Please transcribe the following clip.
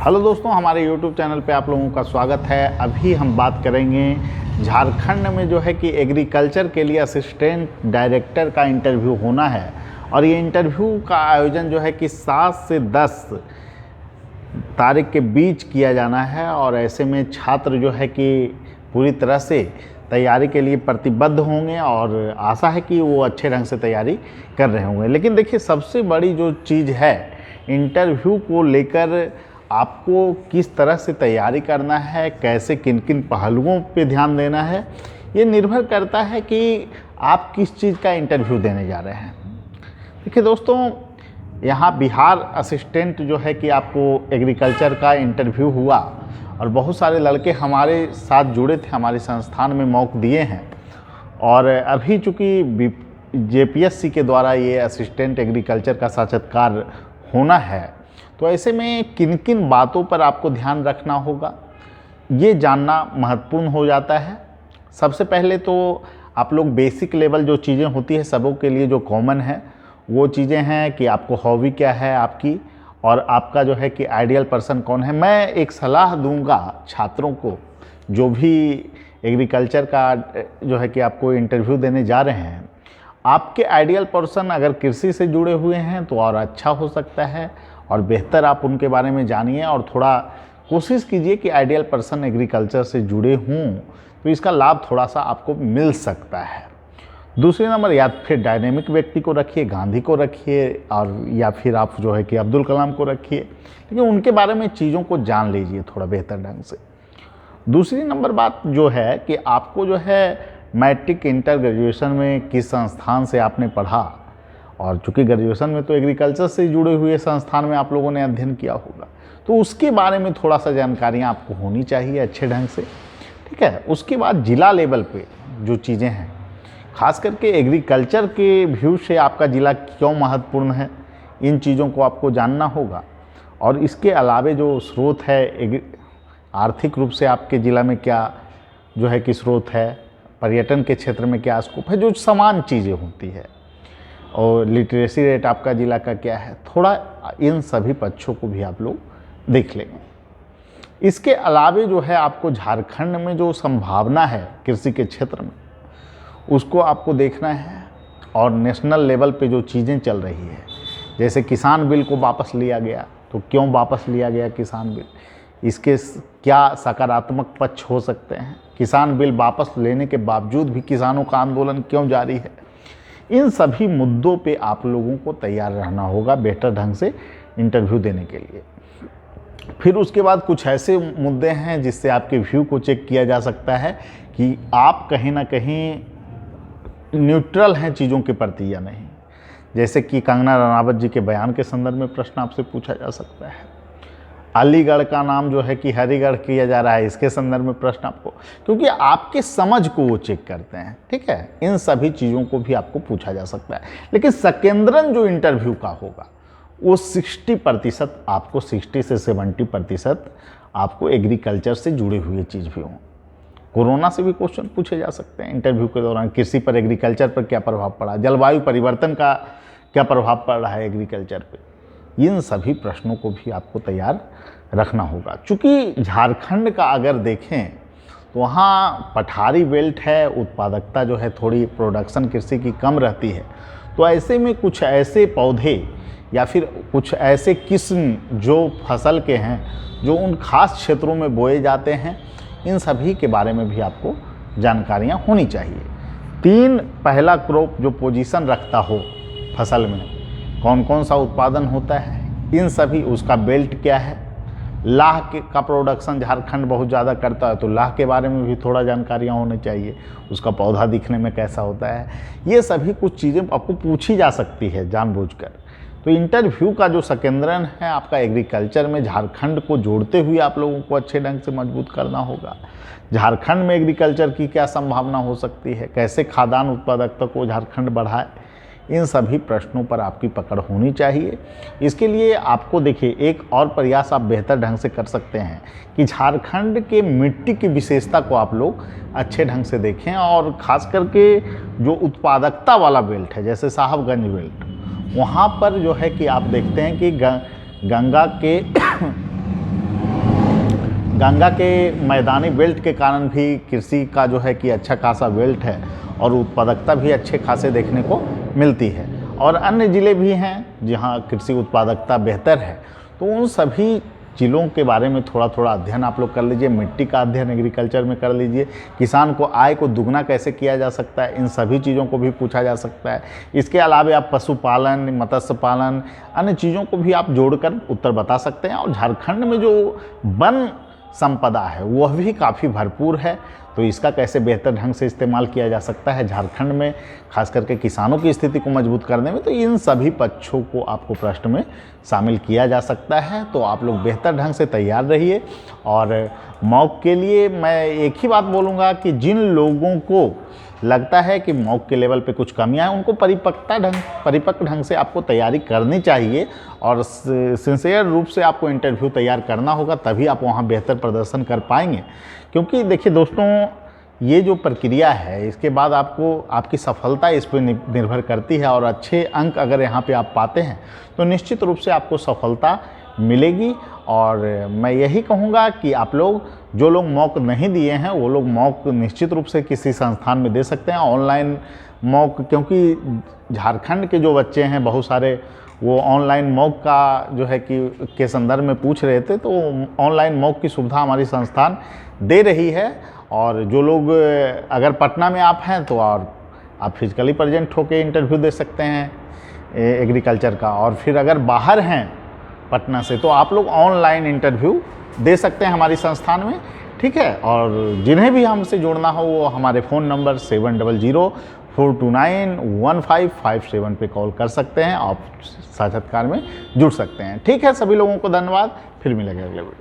Hello दोस्तों, हमारे YouTube channel पे आप लोगों का स्वागत है। अभी हम बात करेंगे झारखंड में जो है कि एग्रीकल्चर के लिए असिस्टेंट डायरेक्टर का इंटरव्यू होना है और ये इंटरव्यू का आयोजन जो है कि 7 से 10 तारीख के बीच किया जाना है और ऐसे में छात्र जो है कि पूरी तरह से तैयारी के लिए प्रतिबद्ध होंगे और आशा है कि वो अच्छे ढंग से तैयारी कर रहे होंगे। लेकिन देखिए, सबसे बड़ी जो चीज़ है इंटरव्यू को लेकर आपको किस तरह से तैयारी करना है, कैसे किन किन पहलुओं पे ध्यान देना है, ये निर्भर करता है कि आप किस चीज़ का इंटरव्यू देने जा रहे हैं। देखिए दोस्तों, यहाँ बिहार असिस्टेंट जो है कि आपको एग्रीकल्चर का इंटरव्यू हुआ और बहुत सारे लड़के हमारे साथ जुड़े थे, हमारे संस्थान में मौक़ दिए हैं। और अभी चूँकि JPSC के द्वारा ये असिस्टेंट एग्रीकल्चर का साक्षात्कार होना है, तो ऐसे में किन किन बातों पर आपको ध्यान रखना होगा, ये जानना महत्वपूर्ण हो जाता है। सबसे पहले तो आप लोग बेसिक लेवल जो चीज़ें होती है सबों के लिए जो कॉमन है वो चीज़ें हैं कि आपको हॉबी क्या है आपकी और आपका जो है कि आइडियल पर्सन कौन है। मैं एक सलाह दूंगा छात्रों को जो भी एग्रीकल्चर का जो है कि आपको इंटरव्यू देने जा रहे हैं, आपके आइडियल पर्सन अगर कृषि से जुड़े हुए हैं तो और अच्छा हो सकता है और बेहतर आप उनके बारे में जानिए और थोड़ा कोशिश कीजिए कि आइडियल पर्सन एग्रीकल्चर से जुड़े हों तो इसका लाभ थोड़ा सा आपको मिल सकता है। दूसरे नंबर, या फिर डायनेमिक व्यक्ति को रखिए, गांधी को रखिए और या फिर आप जो है कि अब्दुल कलाम को रखिए, लेकिन उनके बारे में चीज़ों को जान लीजिए थोड़ा बेहतर ढंग से। दूसरी नंबर बात जो है कि आपको जो है मैट्रिक, इंटर, ग्रेजुएशन में किस संस्थान से आपने पढ़ा, और चूँकि ग्रेजुएशन में तो एग्रीकल्चर से जुड़े हुए संस्थान में आप लोगों ने अध्ययन किया होगा, तो उसके बारे में थोड़ा सा जानकारियाँ आपको होनी चाहिए अच्छे ढंग से, ठीक है। उसके बाद जिला लेवल पे जो चीज़ें हैं, खास करके एग्रीकल्चर के व्यू से आपका ज़िला क्यों महत्वपूर्ण है, इन चीज़ों को आपको जानना होगा। और इसके अलावे जो स्रोत है, आर्थिक रूप से आपके ज़िला में क्या जो है कि स्रोत है, पर्यटन के क्षेत्र में क्या स्कोप है, जो समान चीज़ें होती है, और लिटरेसी रेट आपका ज़िला का क्या है, थोड़ा इन सभी पक्षों को भी आप लोग देख लेंगे। इसके अलावे जो है आपको झारखंड में जो संभावना है कृषि के क्षेत्र में, उसको आपको देखना है। और नेशनल लेवल पे जो चीज़ें चल रही है, जैसे किसान बिल को वापस लिया गया, तो क्यों वापस लिया गया किसान बिल, इसके क्या सकारात्मक पक्ष हो सकते हैं, किसान बिल वापस लेने के बावजूद भी किसानों का आंदोलन क्यों जारी है, इन सभी मुद्दों पे आप लोगों को तैयार रहना होगा बेहतर ढंग से इंटरव्यू देने के लिए। फिर उसके बाद कुछ ऐसे मुद्दे हैं जिससे आपके व्यू को चेक किया जा सकता है कि आप कहीं ना कहीं न्यूट्रल हैं चीज़ों के प्रति या नहीं। जैसे कि कंगना रनावत जी के बयान के संदर्भ में प्रश्न आपसे पूछा जा सकता है। अलीगढ़ का नाम जो है कि हरिगढ़ किया जा रहा है, इसके संदर्भ में प्रश्न आपको, क्योंकि आपके समझ को वो चेक करते हैं, ठीक है। इन सभी चीज़ों को भी आपको पूछा जा सकता है। लेकिन सकेंद्रन जो इंटरव्यू का होगा वो 60% आपको, 60 से 70% आपको एग्रीकल्चर से जुड़े हुए चीज़ भी हों। कोरोना से भी क्वेश्चन पूछे जा सकते हैं इंटरव्यू के दौरान, कृषि पर, एग्रीकल्चर पर क्या प्रभाव पड़ा, जलवायु परिवर्तन का क्या प्रभाव पड़ रहा है एग्रीकल्चर पे, इन सभी प्रश्नों को भी आपको तैयार रखना होगा। चूँकि झारखंड का अगर देखें तो वहाँ पठारी बेल्ट है, उत्पादकता जो है थोड़ी प्रोडक्शन कृषि की कम रहती है, तो ऐसे में कुछ ऐसे पौधे या फिर कुछ ऐसे किस्म जो फसल के हैं जो उन खास क्षेत्रों में बोए जाते हैं, इन सभी के बारे में भी आपको जानकारियाँ होनी चाहिए। 3 पहला क्रॉप जो पोजीशन रखता हो फसल में, कौन कौन सा उत्पादन होता है, इन सभी, उसका बेल्ट क्या है, लाह का प्रोडक्शन झारखंड बहुत ज़्यादा करता है तो लाह के बारे में भी थोड़ा जानकारियाँ होनी चाहिए, उसका पौधा दिखने में कैसा होता है, ये सभी कुछ चीज़ें आपको पूछी जा सकती है जानबूझकर। तो इंटरव्यू का जो सकेंद्रन है आपका एग्रीकल्चर में, झारखंड को जोड़ते हुए आप लोगों को अच्छे ढंग से मजबूत करना होगा। झारखंड में एग्रीकल्चर की क्या संभावना हो सकती है, कैसे खाद्यान्न उत्पादकता को झारखंड बढ़ाए, इन सभी प्रश्नों पर आपकी पकड़ होनी चाहिए। इसके लिए आपको देखिए एक और प्रयास आप बेहतर ढंग से कर सकते हैं कि झारखंड के मिट्टी की विशेषता को आप लोग अच्छे ढंग से देखें, और ख़ास करके जो उत्पादकता वाला बेल्ट है जैसे साहबगंज बेल्ट, वहाँ पर जो है कि आप देखते हैं कि गंगा के गंगा के मैदानी बेल्ट के कारण भी कृषि का जो है कि अच्छा खासा बेल्ट है और उत्पादकता भी अच्छे खासे देखने को मिलती है। और अन्य ज़िले भी हैं जहाँ कृषि उत्पादकता बेहतर है, तो उन सभी ज़िलों के बारे में थोड़ा थोड़ा अध्ययन आप लोग कर लीजिए। मिट्टी का अध्ययन एग्रीकल्चर में कर लीजिए। किसान को आय को दुगना कैसे किया जा सकता है, इन सभी चीज़ों को भी पूछा जा सकता है। इसके अलावा आप पशुपालन, मत्स्य पालन, अन्य चीज़ों को भी आप जोड़कर उत्तर बता सकते हैं। और झारखंड में जो वन संपदा है वह भी काफ़ी भरपूर है, तो इसका कैसे बेहतर ढंग से इस्तेमाल किया जा सकता है झारखंड में, खास करके किसानों की स्थिति को मजबूत करने में, तो इन सभी पक्षों को आपको प्रश्न में शामिल किया जा सकता है। तो आप लोग बेहतर ढंग से तैयार रहिए। और मॉक के लिए मैं एक ही बात बोलूँगा कि जिन लोगों को लगता है कि मॉक के लेवल पे कुछ कमियां हैं, उनको परिपक्व ढंग से आपको तैयारी करनी चाहिए और सिंसियर रूप से आपको इंटरव्यू तैयार करना होगा, तभी आप वहां बेहतर प्रदर्शन कर पाएंगे। क्योंकि देखिए दोस्तों, ये जो प्रक्रिया है इसके बाद आपको आपकी सफलता इस पर निर्भर करती है। और अच्छे अंक अगर यहाँ पे आप पाते हैं तो निश्चित रूप से आपको सफलता मिलेगी। और मैं यही कहूँगा कि आप लोग, जो लोग मॉक नहीं दिए हैं वो लोग मॉक निश्चित रूप से किसी संस्थान में दे सकते हैं। ऑनलाइन मॉक, क्योंकि झारखंड के जो बच्चे हैं बहुत सारे, वो ऑनलाइन मॉक का जो है कि के संदर्भ में पूछ रहे थे, तो ऑनलाइन मॉक की सुविधा हमारी संस्थान दे रही है। और जो लोग अगर पटना में आप हैं तो और आप फिजिकली प्रेजेंट होकर इंटरव्यू दे सकते हैं एग्रीकल्चर का। और फिर अगर बाहर हैं पटना से तो आप लोग ऑनलाइन इंटरव्यू दे सकते हैं हमारी संस्थान में, ठीक है। और जिन्हें भी हमसे जुड़ना हो वो हमारे फ़ोन नंबर 7004291557 पे कॉल कर सकते हैं। आप साक्षात्कार में जुड़ सकते हैं। ठीक है, सभी लोगों को धन्यवाद। फिर मिलेंगे अगले वीडियो।